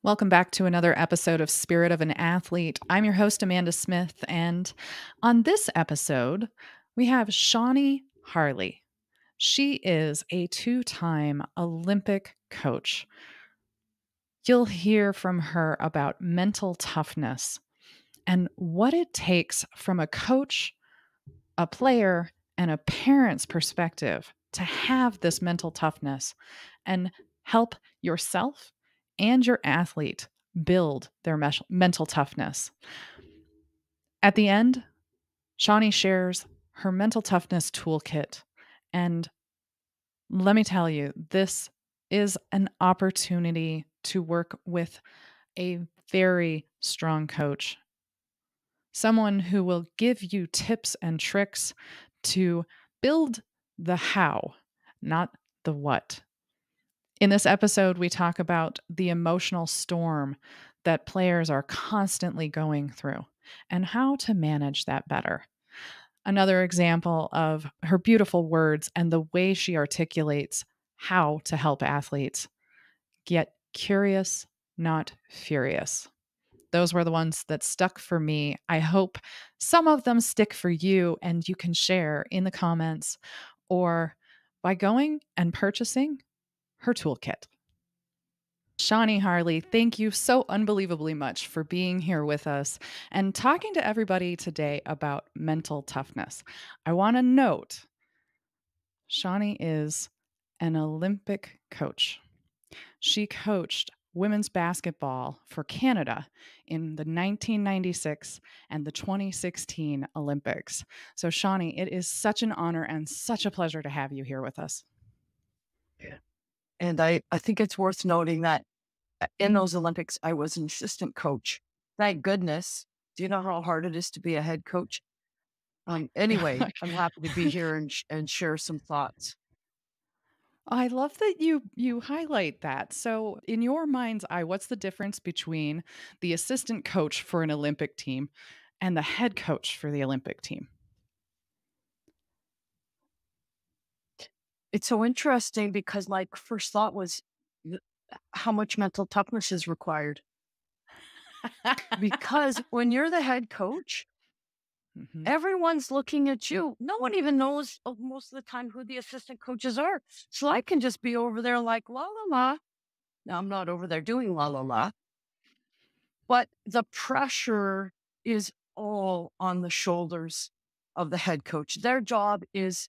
Welcome back to another episode of Spirit of an Athlete. I'm your host, Amanda Smith, and on this episode, we have Shawnee Harle. She is a two-time Olympic coach. You'll hear from her about mental toughness and what it takes from a coach, a player, and a parent's perspective to have this mental toughness and help yourself and your athlete build their mental toughness. At the end, Shawnee shares her mental toughness toolkit. And let me tell you, this is an opportunity to work with a very strong coach, someone who will give you tips and tricks to build the how, not the what. In this episode, we talk about the emotional storm that players are constantly going through and how to manage that better. Another example of her beautiful words and the way she articulates how to help athletes get curious, not furious. Those were the ones that stuck for me. I hope some of them stick for you and you can share in the comments or by going and purchasing her toolkit. Shawnee Harle, thank you so unbelievably much for being here with us and talking to everybody today about mental toughness. I want to note Shawnee is an Olympic coach. She coached women's basketball for Canada in the 1996 and the 2016 Olympics. So, Shawnee, it is such an honor and such a pleasure to have you here with us. Yeah. And I think it's worth noting that in those Olympics, I was an assistant coach. Thank goodness. Do you know how hard it is to be a head coach? Anyway, I'm happy to be here and share some thoughts. I love that you highlight that. So, in your mind's eye, what's the difference between the assistant coach for an Olympic team and the head coach for the Olympic team? It's so interesting because my first thought was how much mental toughness is required. Because when you're the head coach, Mhm. everyone's looking at you. No one even knows most of the time who the assistant coaches are. So I can just be over there like la la la. Now I'm not over there doing la la la. But the pressure is all on the shoulders of the head coach. Their job is,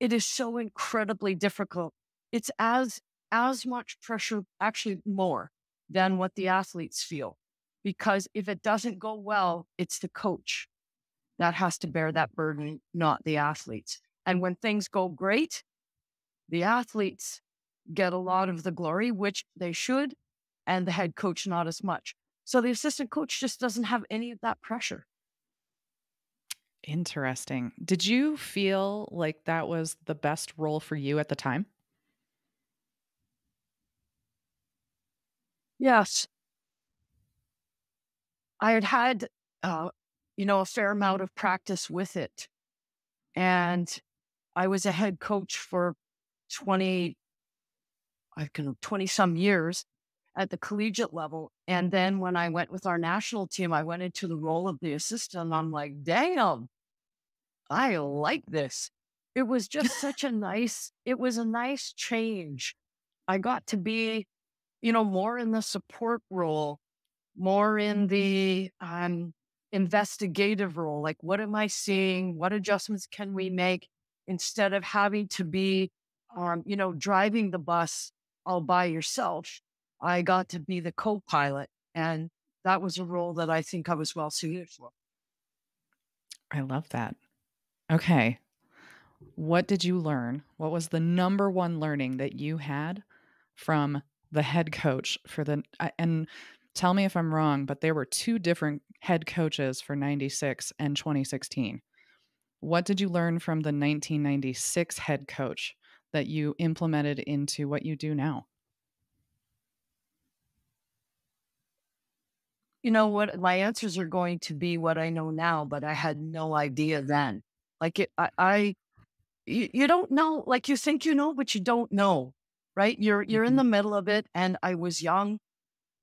it is so incredibly difficult. It's as much pressure, actually more than what the athletes feel. Because if it doesn't go well, it's the coach that has to bear that burden, not the athletes. And when things go great, the athletes get a lot of the glory, which they should, and the head coach not as much. So the assistant coach just doesn't have any of that pressure. Interesting. Did you feel like that was the best role for you at the time? Yes, I had uh, a fair amount of practice with it. And I was a head coach for 20, 20 some years at the collegiate level. And then when I went with our national team, I went into the role of the assistant. And I'm like, damn, I like this. It was just it was a nice change. I got to be, more in the support role, more in the investigative role. Like, what am I seeing? What adjustments can we make instead of having to be, driving the bus all by yourself? I got to be the co-pilot. And that was a role that I think I was well suited for. I love that. Okay. What did you learn? What was the number one learning that you had from the head coach for and tell me if I'm wrong, but there were two different head coaches for 96 and 2016. What did you learn from the 1996 head coach that you implemented into what you do now? You know what? My answers are going to be what I know now, but I had no idea then. Like you don't know, like you think you know, but you don't know, right? You're in Mhm. the middle of it. And I was young.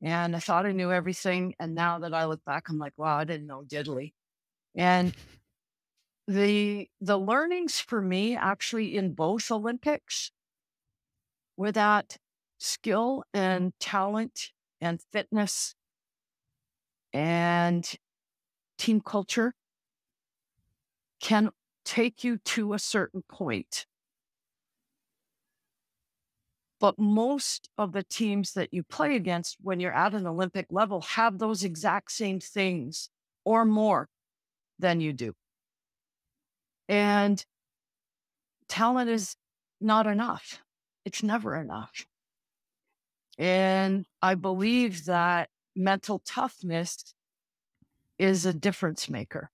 And I thought I knew everything. And now that I look back, I'm like, wow, I didn't know diddly. And the learnings for me actually in both Olympics were that skill and talent and fitness and team culture can take you to a certain point. But most of the teams that you play against when you're at an Olympic level have those exact same things or more than you do. And talent is not enough. It's never enough. And I believe that mental toughness is a difference maker.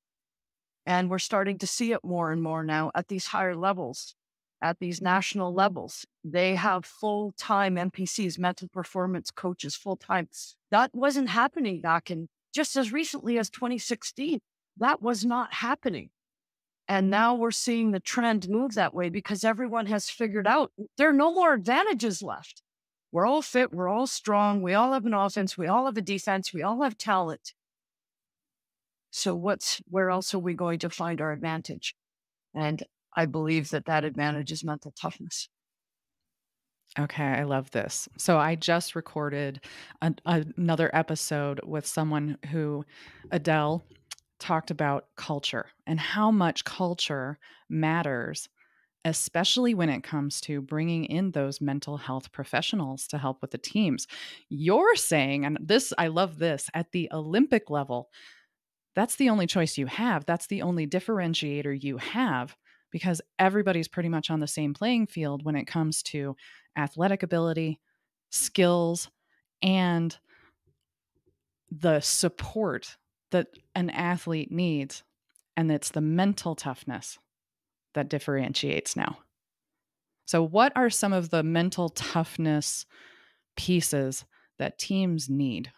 And we're starting to see it more and more now at these higher levels, at these national levels. They have full-time MPCs, mental performance coaches, full-time. That wasn't happening back in just as recently as 2016. That was not happening. And now we're seeing the trend move that way because everyone has figured out there are no more advantages left. We're all fit. We're all strong. We all have an offense. We all have a defense. We all have talent. So where else are we going to find our advantage? And I believe that advantage is mental toughness. Okay, I love this. So I just recorded another episode with someone who, Adele, talked about culture and how much culture matters, especially when it comes to bringing in those mental health professionals to help with the teams. You're saying, and this, I love this, at the Olympic level, that's the only choice you have. That's the only differentiator you have because everybody's pretty much on the same playing field when it comes to athletic ability, skills, and the support that an athlete needs. And it's the mental toughness that differentiates now. So, what are some of the mental toughness pieces that teams need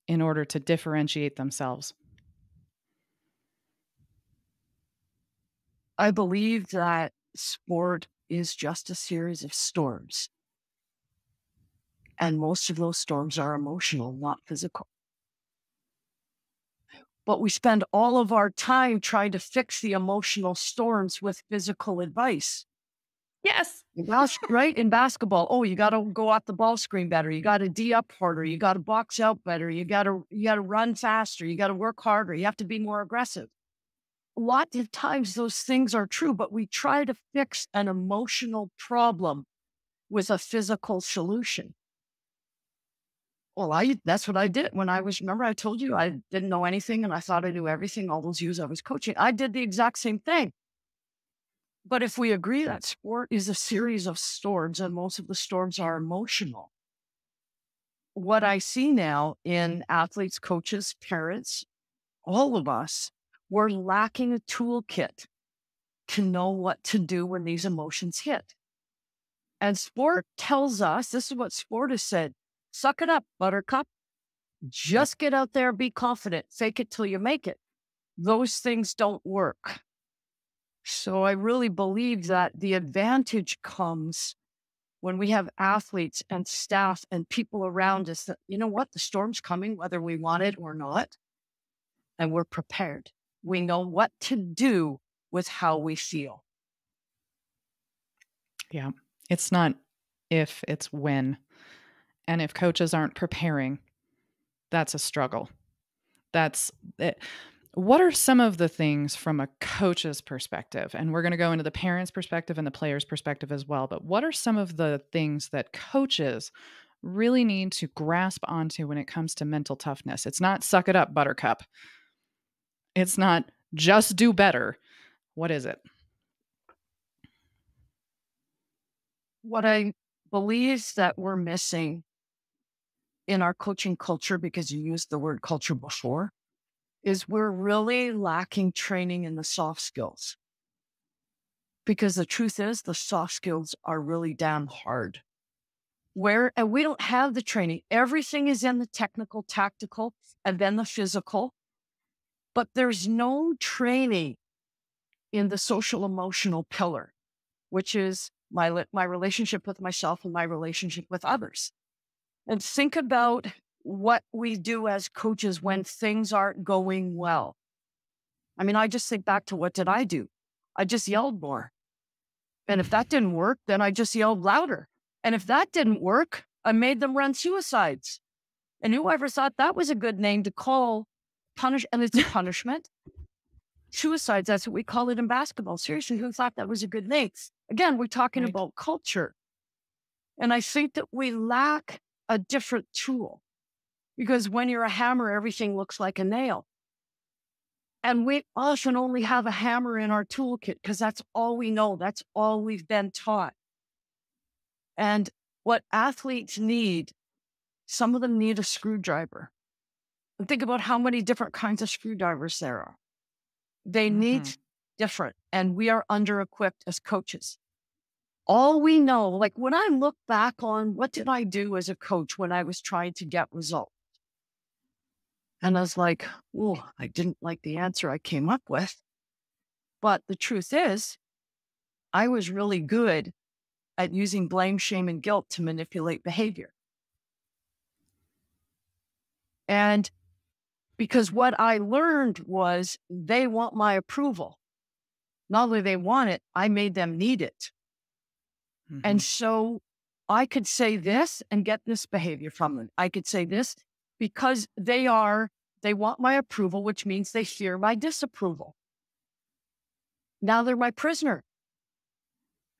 in order to differentiate themselves? I believe that sport is just a series of storms. And most of those storms are emotional, not physical. But we spend all of our time trying to fix the emotional storms with physical advice. Yes. Right? In basketball, oh, you got to go off the ball screen better. You got to D up harder. You got to box out better. You got to run faster. You got to work harder. You have to be more aggressive. A lot of times those things are true, but we try to fix an emotional problem with a physical solution. Well, that's what I did when remember I told you I didn't know anything and I thought I knew everything all those years I was coaching. I did the exact same thing. But if we agree that sport is a series of storms and most of the storms are emotional, what I see now in athletes, coaches, parents, all of us, we're lacking a toolkit to know what to do when these emotions hit. And sport tells us, this is what sport has said, suck it up, buttercup. Just get out there, be confident, fake it till you make it. Those things don't work. So I really believe that the advantage comes when we have athletes and staff and people around us that, you know what, the storm's coming, whether we want it or not. And we're prepared. We know what to do with how we feel. Yeah. It's not if, it's when. And if coaches aren't preparing, that's a struggle. That's it. What are some of the things from a coach's perspective? And we're going to go into the parents' perspective and the player's perspective as well. But what are some of the things that coaches really need to grasp onto when it comes to mental toughness? It's not suck it up, buttercup. It's not just do better. What is it? What I believe that we're missing in our coaching culture, because you used the word culture before, is we're really lacking training in the soft skills. Because the truth is, the soft skills are really damn hard. And we don't have the training. Everything is in the technical, tactical, and then the physical. But there's no training in the social emotional pillar, which is my relationship with myself and my relationship with others. And think about what we do as coaches when things aren't going well. I mean, I just think back to what did I do? I just yelled more. And if that didn't work, then I just yelled louder. And if that didn't work, I made them run suicides. And whoever thought that was a good name to call and it's a punishment. Suicides, that's what we call it in basketball. Seriously, who thought that was a good name? Again, we're talking about culture. And I think that we lack a different tool because when you're a hammer, everything looks like a nail. And we often only have a hammer in our toolkit because that's all we know. That's all we've been taught. And what athletes need, some of them need a screwdriver. And think about how many different kinds of screwdrivers there are. They need different, and we are under-equipped as coaches. All we know, like when I look back on what did I do as a coach when I was trying to get results? And I was like, oh, I didn't like the answer I came up with. But the truth is, I was really good at using blame, shame, and guilt to manipulate behavior. And because what I learned was they want my approval. Not only they want it, I made them need it. And so I could say this and get this behavior from them. I could say this because they want my approval, which means they fear my disapproval. Now they're my prisoner.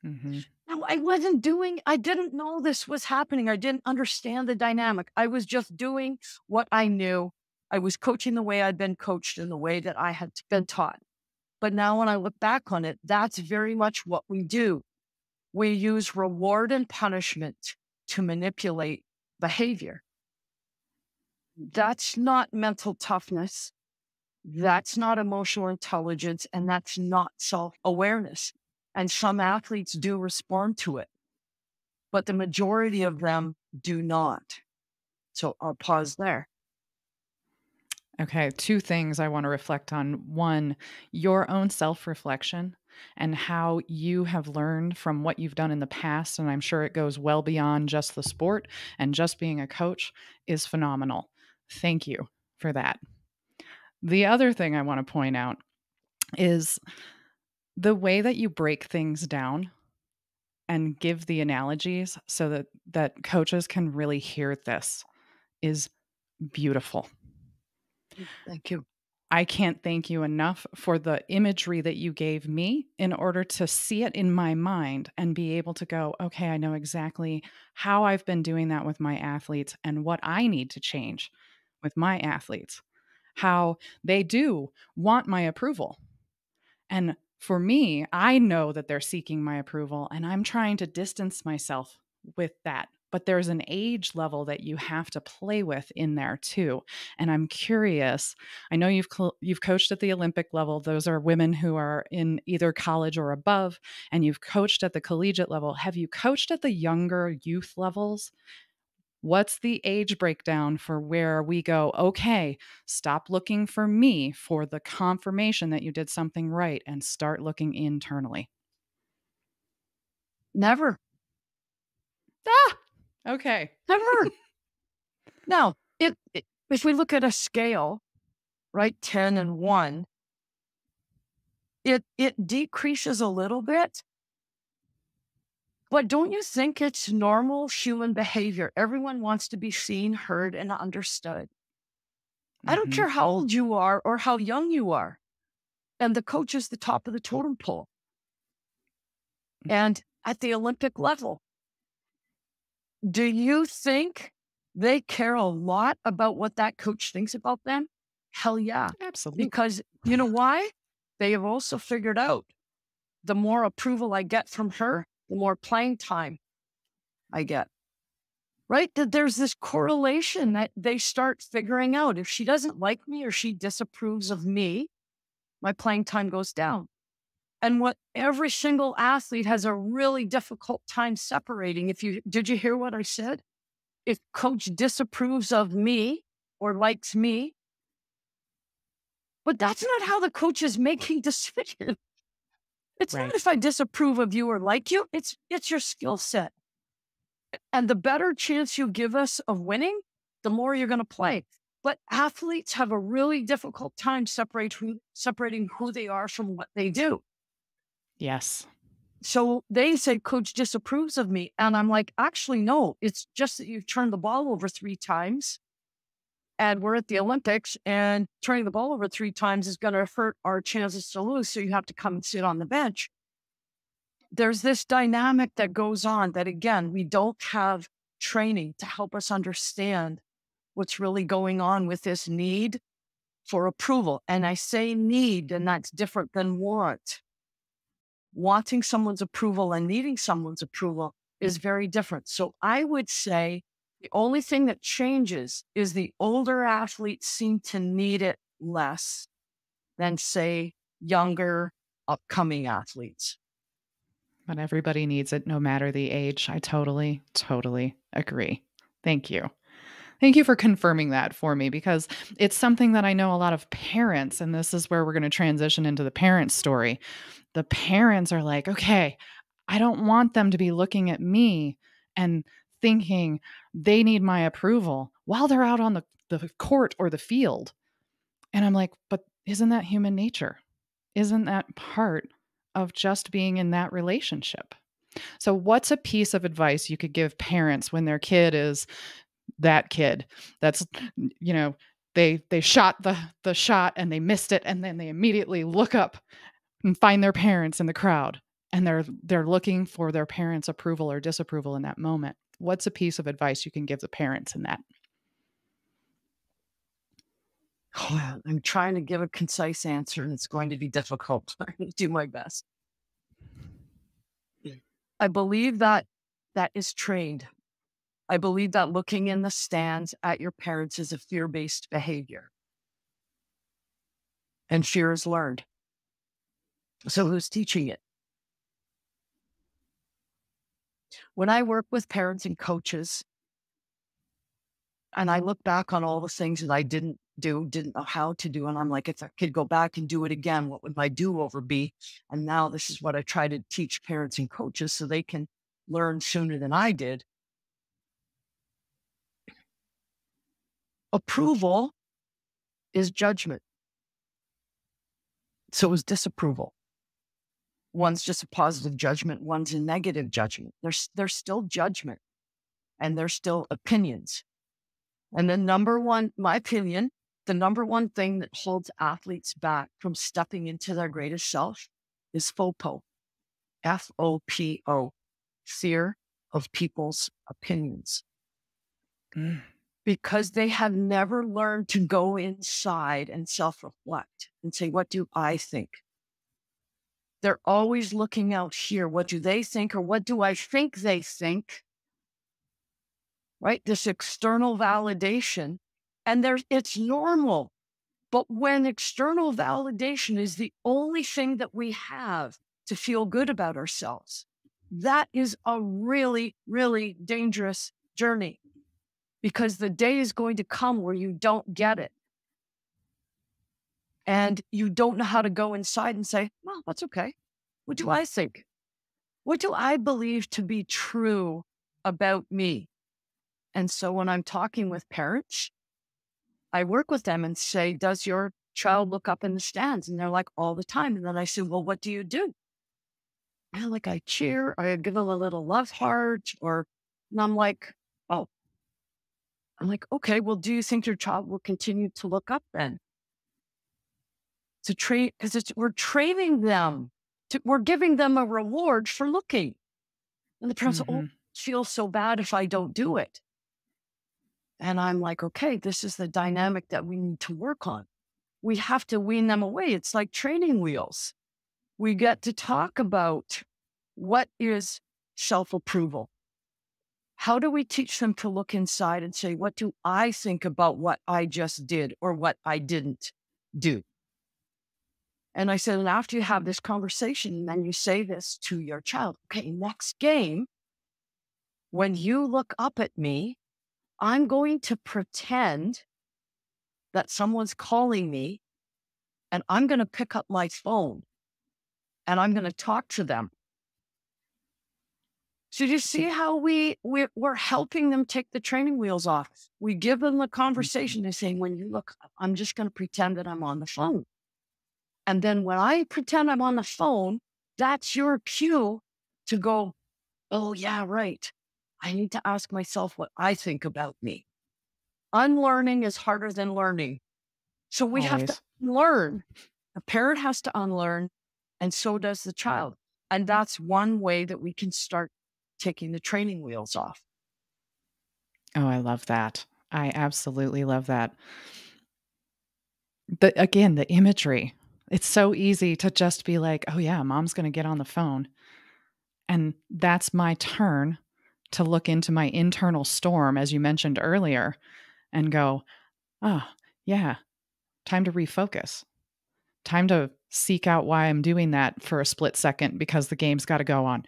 Now I didn't know this was happening. I didn't understand the dynamic. I was just doing what I knew. I was coaching the way I'd been coached in the way that I had been taught. But now when I look back on it, that's very much what we do. We use reward and punishment to manipulate behavior. That's not mental toughness. That's not emotional intelligence. And that's not self-awareness. And some athletes do respond to it, but the majority of them do not. So I'll pause there. Okay, two things I want to reflect on. One, your own self-reflection and how you have learned from what you've done in the past, and I'm sure it goes well beyond just the sport and just being a coach, is phenomenal. Thank you for that. The other thing I want to point out is the way that you break things down and give the analogies so that coaches can really hear this is beautiful. Thank you. I can't thank you enough for the imagery that you gave me in order to see it in my mind and be able to go, okay, I know exactly how I've been doing that with my athletes and what I need to change with my athletes, how they do want my approval. And for me, I know that they're seeking my approval and I'm trying to distance myself with that. But there's an age level that you have to play with in there too. And I'm curious, I know you've coached at the Olympic level. Those are women who are in either college or above, and you've coached at the collegiate level. Have you coached at the younger youth levels? What's the age breakdown for where we go, okay, stop looking for me for the confirmation that you did something right and start looking internally? Never. Okay. Never. Now, if we look at a scale, right, 10 and 1, it decreases a little bit. But don't you think it's normal human behavior? Everyone wants to be seen, heard, and understood. I don't care how old you are or how young you are. And the coach is the top of the totem pole. And at the Olympic level, do you think they care a lot about what that coach thinks about them? Hell yeah. Absolutely. Because you know why? They have also figured out the more approval I get from her, the more playing time I get. Right? That there's this correlation that they start figuring out. If she doesn't like me or she disapproves of me, my playing time goes down. And what every single athlete has a really difficult time separating. Did you hear what I said? If coach disapproves of me or likes me, but that's not how the coach is making decisions. It's not if I disapprove of you or like you, it's your skill set. And the better chance you give us of winning, the more you're going to play. But athletes have a really difficult time separating who they are from what they do. Yes. So they say, coach disapproves of me. And I'm like, actually, no, it's just that you've turned the ball over 3 times and we're at the Olympics, and turning the ball over 3 times is going to hurt our chances to lose. So you have to come and sit on the bench. There's this dynamic that goes on that, again, we don't have training to help us understand what's really going on with this need for approval. And I say need, and that's different than want. Wanting someone's approval and needing someone's approval is very different. So I would say the only thing that changes is the older athletes seem to need it less than, say, younger, upcoming athletes. But everybody needs it no matter the age. I totally, totally agree. Thank you. Thank you for confirming that for me, because it's something that I know a lot of parents, and this is where we're going to transition into the parent story. The parents are like, okay, I don't want them to be looking at me and thinking they need my approval while they're out on the court or the field. And I'm like, but isn't that human nature? Isn't that part of just being in that relationship? So, what's a piece of advice you could give parents when their kid is that kid that's, you know, they shot the shot and they missed it, and then they immediately look up and find their parents in the crowd, and they're looking for their parents' approval or disapproval in that moment? What's a piece of advice you can give the parents in that? Oh, I'm trying to give a concise answer, and it's going to be difficult. I'm going to do my best. I believe that that is trained. I believe that looking in the stands at your parents is a fear-based behavior. And fear is learned. So who's teaching it? When I work with parents and coaches, and I look back on all the things that I didn't do, didn't know how to do, and I'm like, if I could go back and do it again, what would my do-over be? And now this is what I try to teach parents and coaches so they can learn sooner than I did. Approval is judgment. So is disapproval. One's just a positive judgment, one's a negative judgment. There's still judgment, and there's still opinions. And the number one, my opinion, the number one thing that holds athletes back from stepping into their greatest self is FOPO, FOPO, fear of people's opinions. Mm. Because they have never learned to go inside and self-reflect and say, what do I think? They're always looking out here. What do they think, or what do I think they think? Right? This external validation. And it's normal. But when external validation is the only thing that we have to feel good about ourselves, that is a really, really dangerous journey, because the day is going to come where you don't get it. And you don't know how to go inside and say, well, that's okay. What do I think? What do I believe to be true about me? And so when I'm talking with parents, I work with them and say, does your child look up in the stands? And they're like, all the time. And then I say, well, what do you do? And like, I cheer, or I give them a little love heart, and I'm like, oh, okay, well, do you think your child will continue to look up then? To train, because we're training them, we're giving them a reward for looking. And the parents, oh, it feels so bad if I don't do it. And I'm like, okay, this is the dynamic that we need to work on. We have to wean them away. It's like training wheels. We get to talk about what is self-approval. How do we teach them to look inside and say, what do I think about what I just did or what I didn't do? And I said, and after you have this conversation, then you say this to your child. Okay, next game, when you look up at me, I'm going to pretend that someone's calling me, and I'm going to pick up my phone and I'm going to talk to them. So do you see how we're helping them take the training wheels off? We give them the conversation. They say, when you look up, I'm just going to pretend that I'm on the phone. And then when I pretend I'm on the phone, that's your cue to go, oh, yeah, right. I need to ask myself what I think about me. Unlearning is harder than learning. So we have to Always. learn. The parent has to unlearn, and so does the child. And that's one way that we can start taking the training wheels off. Oh, I love that. I absolutely love that. Again, the imagery. It's so easy to just be like, "Oh yeah, mom's going to get on the phone." And that's my turn to look into my internal storm as you mentioned earlier and go, "Oh, yeah, time to refocus. Time to seek out why I'm doing that for a split second because the game's got to go on."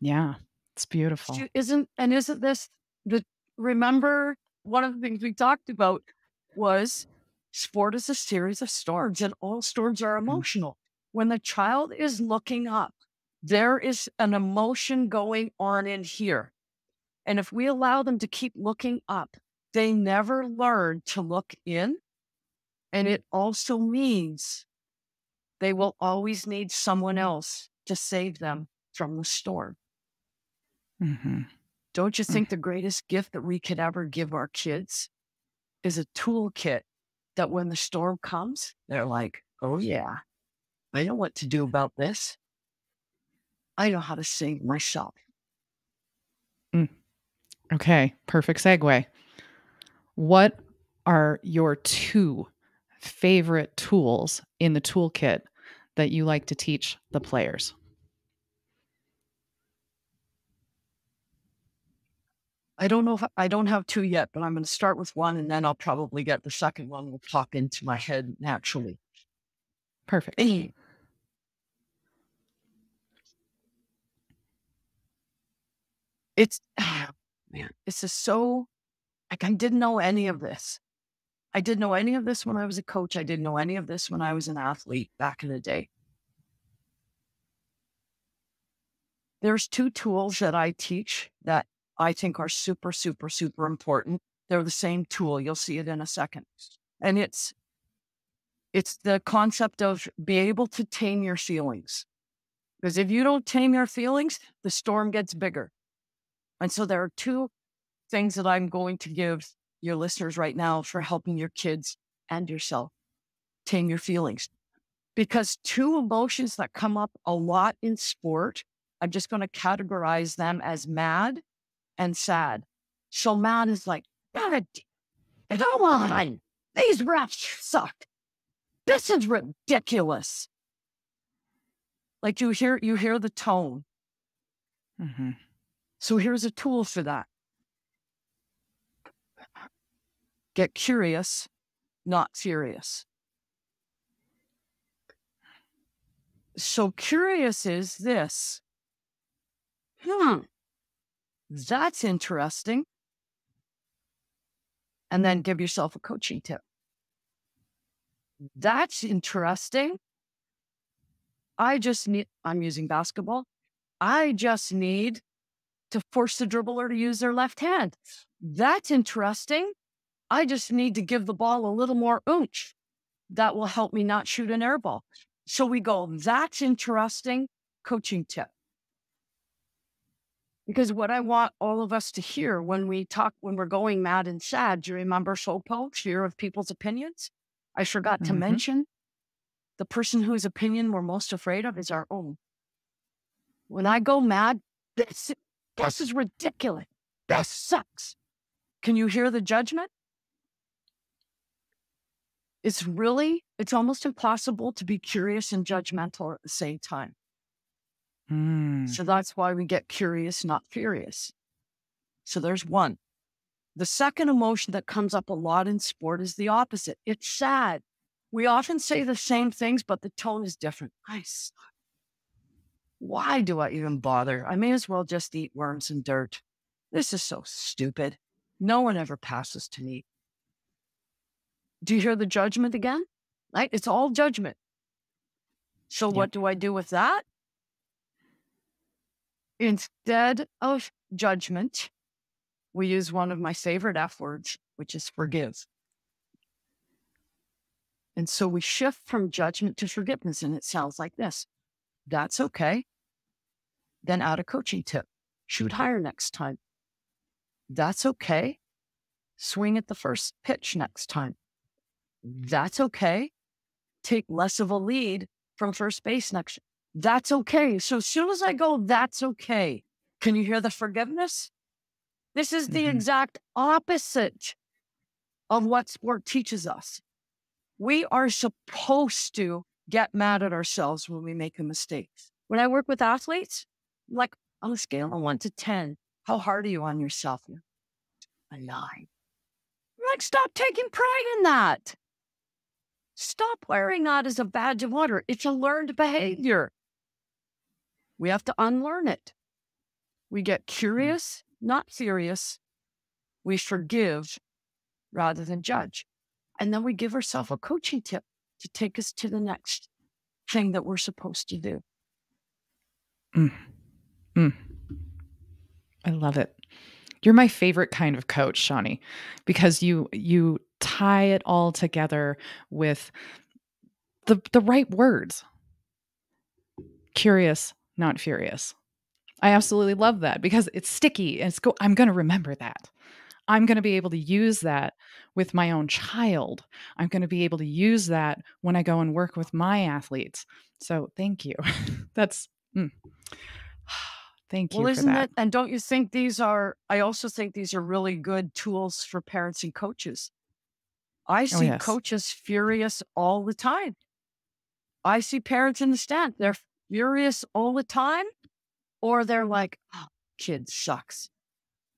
Yeah, it's beautiful. Isn't this the remember one of the things we talked about was sport is a series of storms, and all storms are Mm. emotional. When the child is looking up, there is an emotion going on in here. And if we allow them to keep looking up, they never learn to look in. And it also means they will always need someone else to save them from the storm. Mhm. Don't you Mm. think the greatest gift that we could ever give our kids is a toolkit that when the storm comes, they're like, oh, yeah, I know what to do about this. I know how to save myself. Mm. Okay, perfect segue. What are your 2 favorite tools in the toolkit that you like to teach the players? I don't know if I don't have two yet, but I'm going to start with one and then I'll probably get the second one will pop into my head naturally. Perfect. It's, oh, man, it's just so, like, I didn't know any of this. I didn't know any of this when I was a coach. I didn't know any of this when I was an athlete back in the day. There's 2 tools that I teach that I think are super, super, super important. They're the same tool. You'll see it in a second. And it's the concept of be able to tame your feelings. Because if you don't tame your feelings, the storm gets bigger. And so there are 2 things that I'm going to give your listeners right now for helping your kids and yourself tame your feelings. Because 2 emotions that come up a lot in sport, I'm just going to categorize them as mad and sad. So mad is like, God, come on, these refs suck. This is ridiculous. Like you hear the tone. Mhm. So here's a tool for that. Get curious, not furious. So curious is this. That's interesting. And then give yourself a coaching tip. That's interesting. I'm using basketball. I just need to force the dribbler to use their left hand. That's interesting. I just need to give the ball a little more oomph. That will help me not shoot an air ball. So we go, that's interesting, coaching tip. Because what I want all of us to hear when we're going mad and sad, do you remember SOPO, fear of people's opinions? I forgot to Mhm. mention the person whose opinion we're most afraid of is our own. When I go mad, this is ridiculous. This sucks. Can you hear the judgment? It's almost impossible to be curious and judgmental at the same time. Mm. So that's why we get curious, not furious. So there's one. The second emotion that comes up a lot in sport is the opposite. It's sad. We often say the same things, but the tone is different. Why do I even bother? I may as well just eat worms and dirt. This is so stupid. No one ever passes to me. Do you hear the judgment again? Right? It's all judgment. So what Yep. do I do with that? Instead of judgment, we use one of my favorite F words, which is forgive. And so we shift from judgment to forgiveness, and it sounds like this. That's okay. Then add a coaching tip. Shoot higher next time. That's okay. Swing at the first pitch next time. That's okay. Take less of a lead from first base next. That's okay. So as soon as I go, that's okay. Can you hear the forgiveness? This is the exact opposite of what sport teaches us. We are supposed to get mad at ourselves when we make a mistake. When I work with athletes, like on a scale of 1 to 10, how hard are you on yourself? A 9. Like, stop taking pride in that. Stop wearing that as a badge of honor. It's a learned behavior. We have to unlearn it. We get curious, not furious. We forgive rather than judge. And then we give ourselves a coaching tip to take us to the next thing that we're supposed to do. I love it. You're my favorite kind of coach, Shawnee, because you tie it all together with the right words. Curious, not furious. I absolutely love that because it's sticky and I'm going to remember that. I'm going to be able to use that with my own child. I'm going to be able to use that when I go and work with my athletes. So thank you. Thank you Well, for isn't that. it? And don't you think I also think these are really good tools for parents and coaches. I see coaches furious all the time. I see parents in the stand. They're furious all the time, or they're like, oh, kid sucks.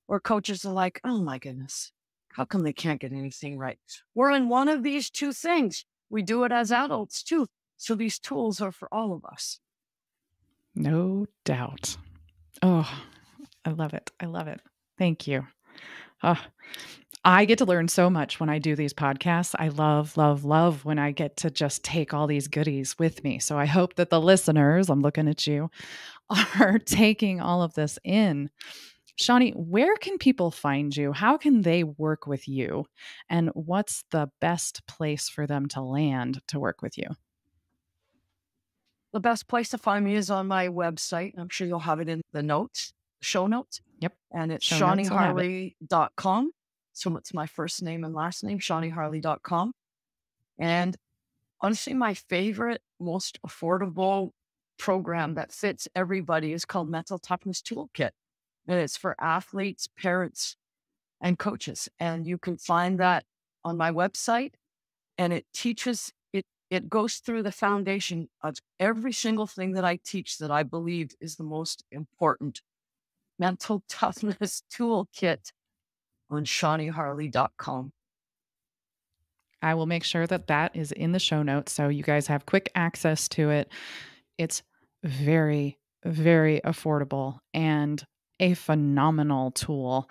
Or coaches are like, oh my goodness, how come they can't get anything right? We're in one of these two things. We do it as adults too. So these tools are for all of us. No doubt. Oh, I love it. I love it. Thank you. I get to learn so much when I do these podcasts. I love, love, love when I get to just take all these goodies with me. So I hope that the listeners, I'm looking at you, are taking all of this in. Shawnee, where can people find you? How can they work with you? And what's the best place for them to land to work with you? The best place to find me is on my website. I'm sure you'll have it in the show notes. Yep. And it's ShawneeHarle.com. So it's my first name and last name, ShawneeHarle.com. And honestly, my favorite, most affordable program that fits everybody is called Mental Toughness Toolkit. And it's for athletes, parents, and coaches. And you can find that on my website. And it teaches, it goes through the foundation of every single thing that I teach that I believe is the most important. Mental Toughness Toolkit on ShawneeHarle.com. I will make sure that that is in the show notes so you guys have quick access to it. It's very, very affordable and a phenomenal tool.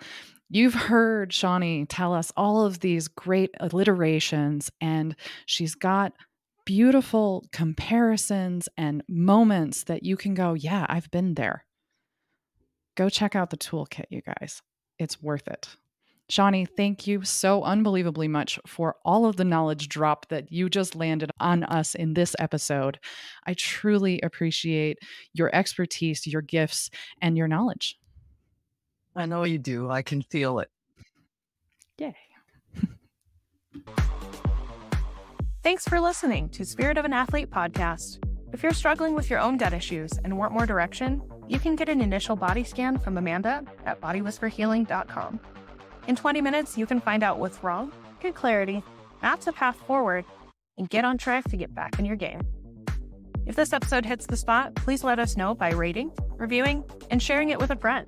You've heard Shawnee tell us all of these great alliterations, and she's got beautiful comparisons and moments that you can go, yeah, I've been there. Go check out the toolkit, you guys. It's worth it. Shawnee, thank you so unbelievably much for all of the knowledge drop that you just landed on us in this episode. I truly appreciate your expertise, your gifts, and your knowledge. I know you do. I can feel it. Yay. Thanks for listening to Spirit of an Athlete podcast. If you're struggling with your own gut issues and want more direction, you can get an initial body scan from Amanda at bodywhisperhealing.com. In 20 minutes, you can find out what's wrong, get clarity, map a path forward, and get on track to get back in your game. If this episode hits the spot, please let us know by rating, reviewing, and sharing it with a friend.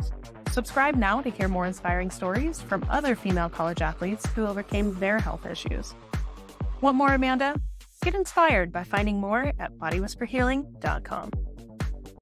Subscribe now to hear more inspiring stories from other female college athletes who overcame their health issues. Want more, Amanda? Get inspired by finding more at bodywhisperhealing.com.